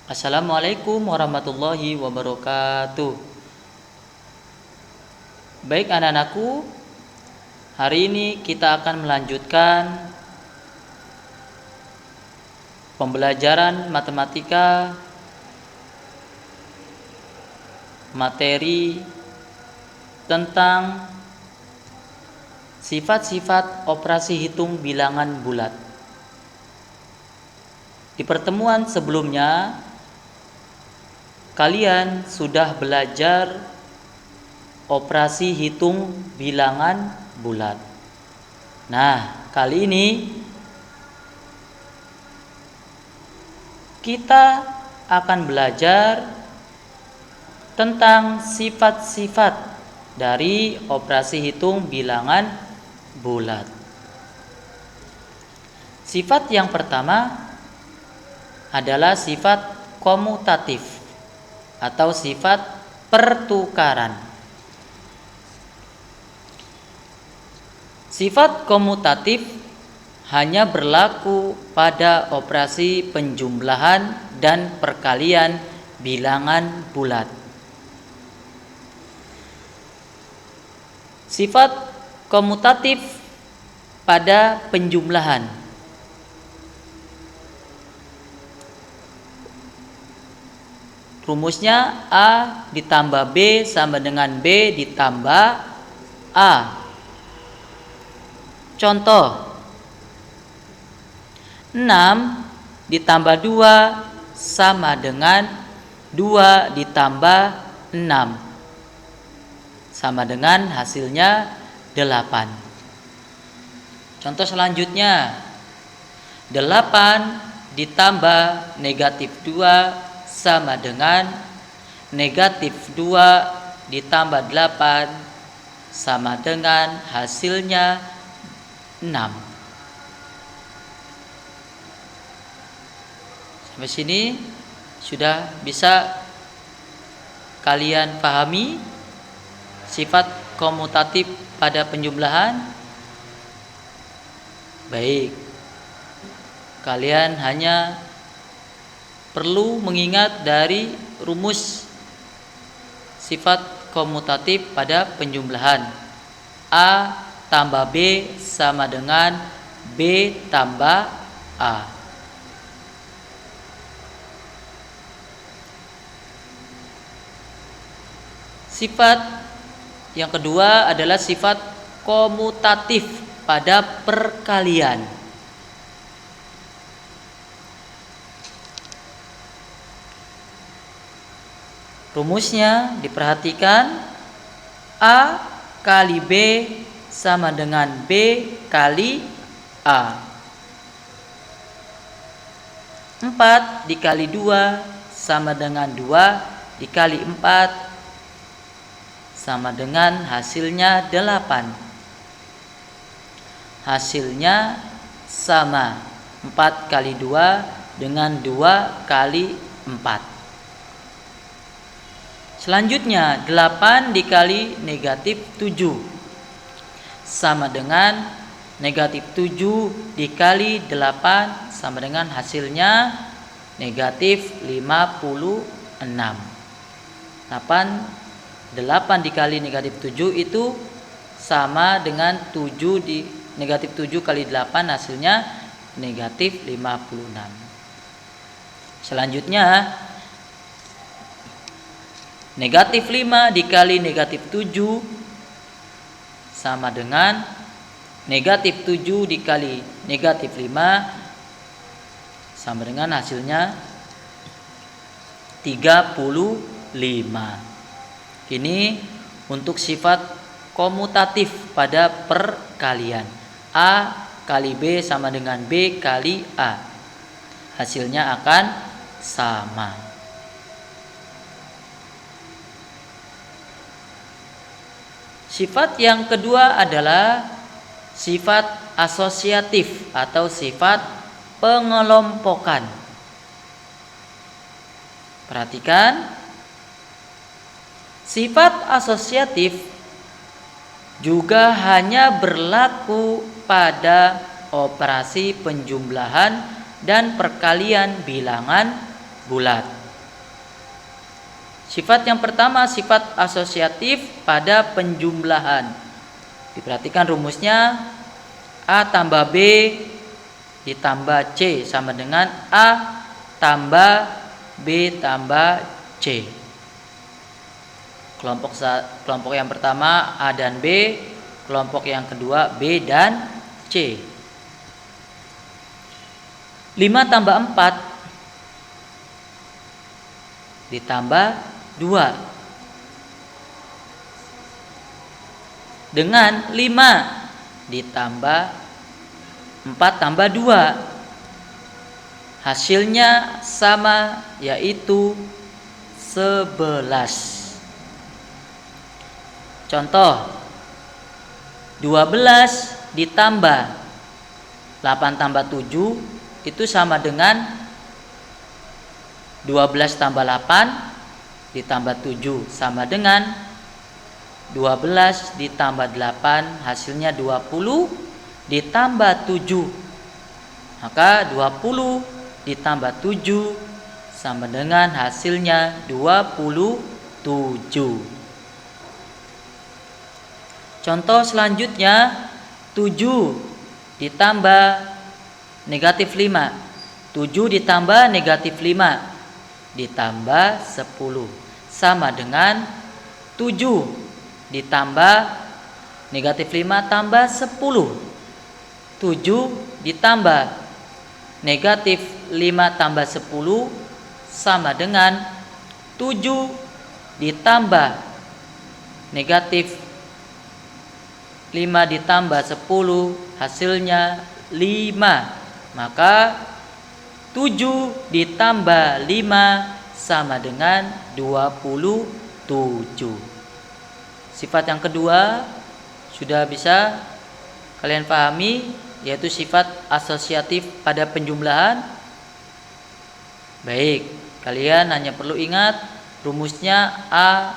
Assalamualaikum warahmatullahi wabarakatuh. Baik anak-anakku, hari ini kita akan melanjutkan pembelajaran matematika materi tentang sifat-sifat operasi hitung bilangan bulat. Di pertemuan sebelumnya kalian sudah belajar operasi hitung bilangan bulat. Nah, kali ini kita akan belajar tentang sifat-sifat dari operasi hitung bilangan bulat. Sifat yang pertama adalah sifat komutatif atau sifat pertukaran. Sifat komutatif hanya berlaku pada operasi penjumlahan dan perkalian bilangan bulat. Sifat komutatif pada penjumlahan. Rumusnya A ditambah B sama dengan B ditambah A. Contoh, 6 ditambah 2 sama dengan 2 ditambah 6. Sama dengan hasilnya 8. Contoh selanjutnya, 8 ditambah negatif 2 sama dengan negatif 2 ditambah 8 sama dengan hasilnya 6. Sampai sini sudah bisa kalian pahami sifat komutatif pada penjumlahan? Baik, kalian hanya perlu mengingat dari rumus sifat komutatif pada penjumlahan. A tambah B sama dengan B tambah A. Sifat yang kedua adalah sifat komutatif pada perkalian. Rumusnya diperhatikan, A kali B sama dengan B kali A. 4 dikali 2 sama dengan 2 dikali 4 sama dengan hasilnya 8. Hasilnya sama, 4 kali 2 dengan 2 kali 4. Selanjutnya 8 dikali negatif 7 sama dengan negatif 7 dikali 8 sama dengan hasilnya negatif 56. 8 dikali negatif 7 itu sama dengan 7 di negatif 7 kali 8 hasilnya negatif 56. Selanjutnya negatif 5 dikali negatif 7 sama dengan negatif 7 dikali negatif 5 sama dengan hasilnya 35. Ini untuk sifat komutatif pada perkalian. A kali B sama dengan B kali A. Hasilnya akan sama. Sifat yang kedua adalah sifat asosiatif atau sifat pengelompokan. Perhatikan, sifat asosiatif juga hanya berlaku pada operasi penjumlahan dan perkalian bilangan bulat. Sifat yang pertama sifat asosiatif pada penjumlahan. Diperhatikan rumusnya, A tambah B ditambah C sama dengan A tambah B tambah C. Kelompok yang pertama A dan B, kelompok yang kedua B dan C. 5 tambah 4 ditambah 2 dengan 5 ditambah 4 tambah 2, hasilnya sama, yaitu 11. Contoh, 12 ditambah 8 tambah 7 itu sama dengan 12 tambah 8 ditambah 7 sama dengan 12 ditambah 8, hasilnya 20 ditambah 7. Maka 20 ditambah 7 sama dengan hasilnya 27. Contoh selanjutnya, 7 ditambah negatif 5. 7 ditambah negatif 5 ditambah 10 sama dengan 7 ditambah negatif 5 tambah 10. 7 ditambah negatif 5 tambah 10 sama dengan 7 ditambah negatif 5 ditambah 10, hasilnya 5. Maka 7 ditambah 5 sama dengan 27. Sifat yang kedua sudah bisa kalian pahami, yaitu sifat asosiatif pada penjumlahan. Baik, kalian hanya perlu ingat rumusnya A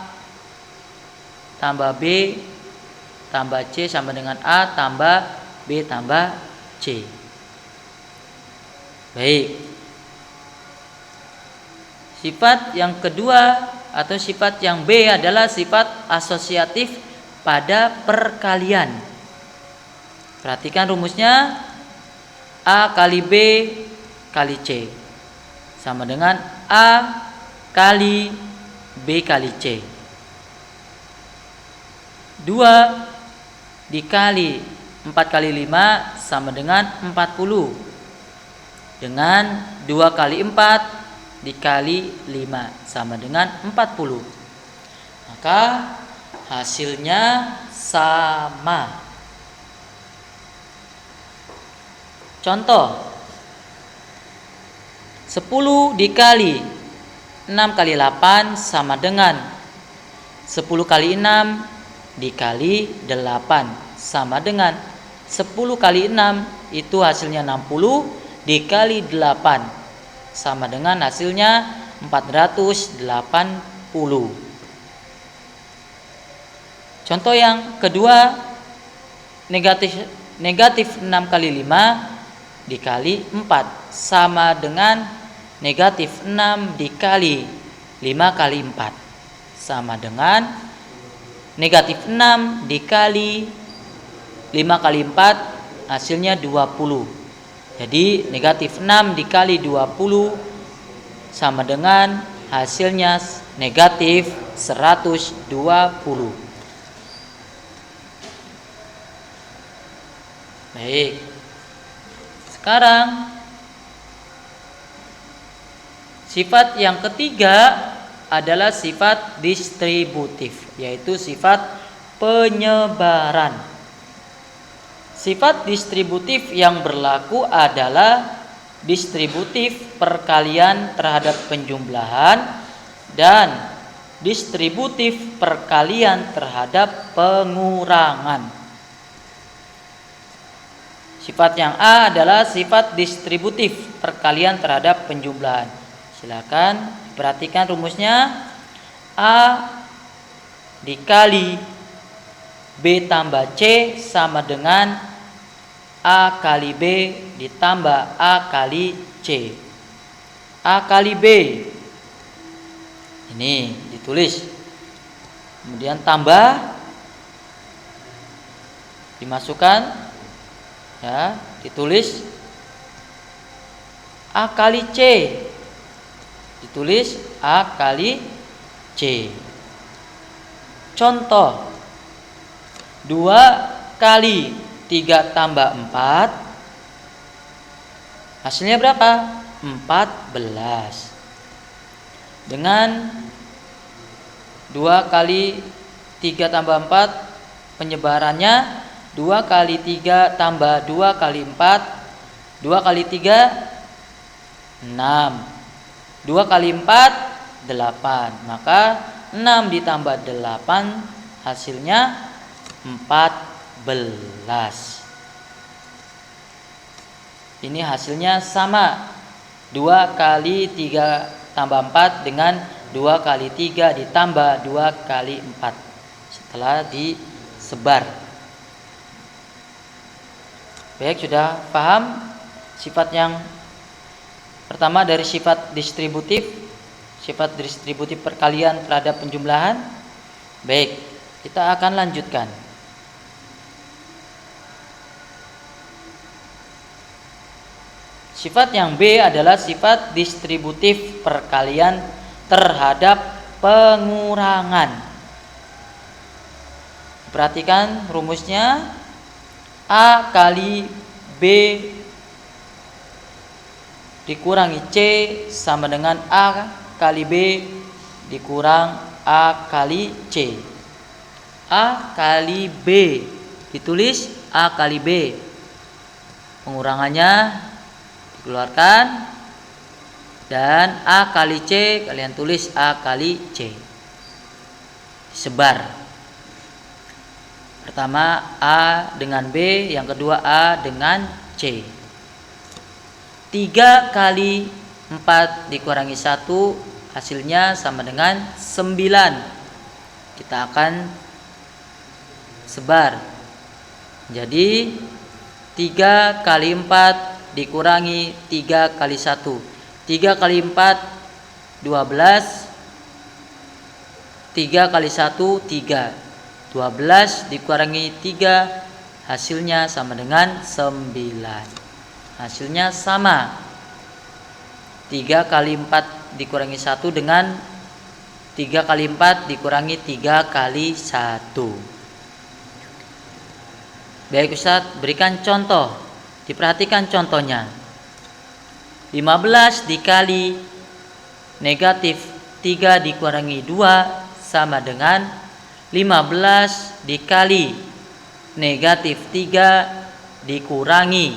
tambah B tambah C sama dengan A tambah B tambah C. Baik. Sifat yang kedua atau sifat yang B adalah sifat asosiatif pada perkalian. Perhatikan rumusnya, A kali B kali C sama dengan A kali B kali C. 2 dikali 4 kali 5 sama dengan 40, dengan 2 kali 4 dikali 5 sama dengan 40. Maka hasilnya sama. Contoh, 10 dikali 6 kali 8 sama dengan 10 kali 6 dikali 8 sama dengan 10 kali 6 itu hasilnya 60 dikali 8 sama dengan hasilnya 480. Contoh yang kedua, negatif 6 kali 5 dikali 4 sama dengan negatif 6 dikali 5 kali 4 sama dengan negatif 6 dikali 5 kali 4 hasilnya 20. Jadi negatif 6 dikali 20 sama dengan hasilnya negatif 120. Baik. Sekarang sifat yang ketiga adalah sifat distributif, yaitu sifat penyebaran. Sifat distributif yang berlaku adalah distributif perkalian terhadap penjumlahan dan distributif perkalian terhadap pengurangan. Sifat yang A adalah sifat distributif perkalian terhadap penjumlahan. Silakan perhatikan rumusnya, A dikali B tambah C sama dengan A kali B ditambah A kali C. A kali B Ini ditulis. Kemudian tambah, dimasukkan, ya, ditulis A kali C, ditulis A kali C. Contoh, 2 kali 3 tambah 4, hasilnya berapa? 14. Dengan 2 kali 3 tambah 4, penyebarannya 2 kali 3 tambah 2 kali 4, 2 kali 3 6, 2 kali 4 8. Maka 6 ditambah 8 hasilnya 14. Ini hasilnya sama. 2 kali 3 tambah 4 dengan 2 kali 3 ditambah 2 kali 4 setelah disebar. Baik, sudah paham sifat yang pertama dari sifat distributif perkalian terhadap penjumlahan. Baik, kita akan lanjutkan. Sifat yang B adalah sifat distributif perkalian terhadap pengurangan. Perhatikan rumusnya. A kali B dikurangi C sama dengan A kali B dikurang A kali C. A kali B, ditulis A kali B. Pengurangannya dikeluarkan, dan A kali C kalian tulis A kali C. Sebar. Pertama A dengan B, yang kedua A dengan C. 3 kali 4 dikurangi 1 hasilnya sama dengan 9. Kita akan sebar. Jadi 3 kali 4 dikurangi 3 kali 1. 3 kali 4 12. 3 kali 1 3. 12 dikurangi 3 hasilnya sama dengan 9. Hasilnya sama. 3 kali 4 dikurangi 1 dengan 3 kali 4 dikurangi 3 kali 1. Baik Ustadz, berikan contoh. Diperhatikan contohnya. 15 dikali negatif 3 dikurangi 2 sama dengan 15 dikali negatif 3 dikurangi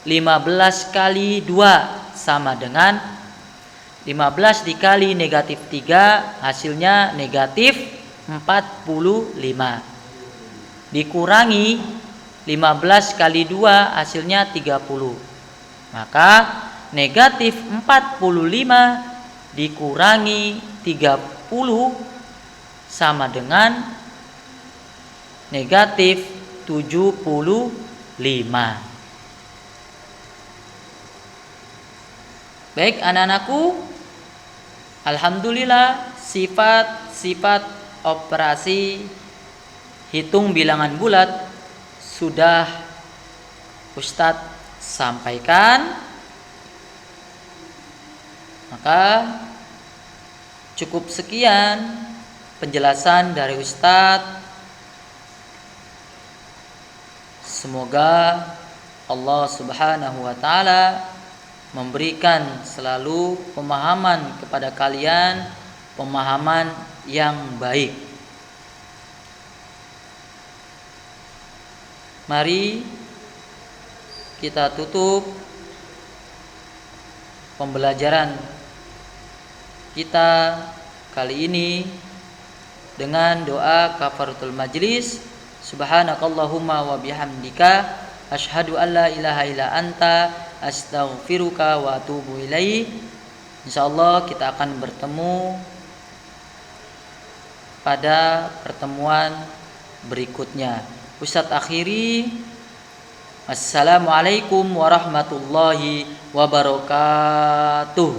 15 kali 2 sama dengan 15 dikali negatif 3 hasilnya negatif 45. Dikurangi 15 kali 2 hasilnya 30. Maka negatif 45 dikurangi 30 sama dengan negatif 75. Baik anak-anakku, alhamdulillah sifat-sifat operasi hitung bilangan bulat sudah Ustadz sampaikan. Maka cukup sekian penjelasan dari Ustadz. Semoga Allah Subhanahu wa taala memberikan selalu pemahaman kepada kalian, pemahaman yang baik. Mari kita tutup pembelajaran kita kali ini dengan doa kafaratul majlis. Subhanakallahumma wa bihamdika asyhadu an la ilaha illa anta astaghfiruka wa atubu ilaih. Insyaallah kita akan bertemu pada pertemuan berikutnya. Ustadz akhiri, assalamualaikum warahmatullahi wabarakatuh.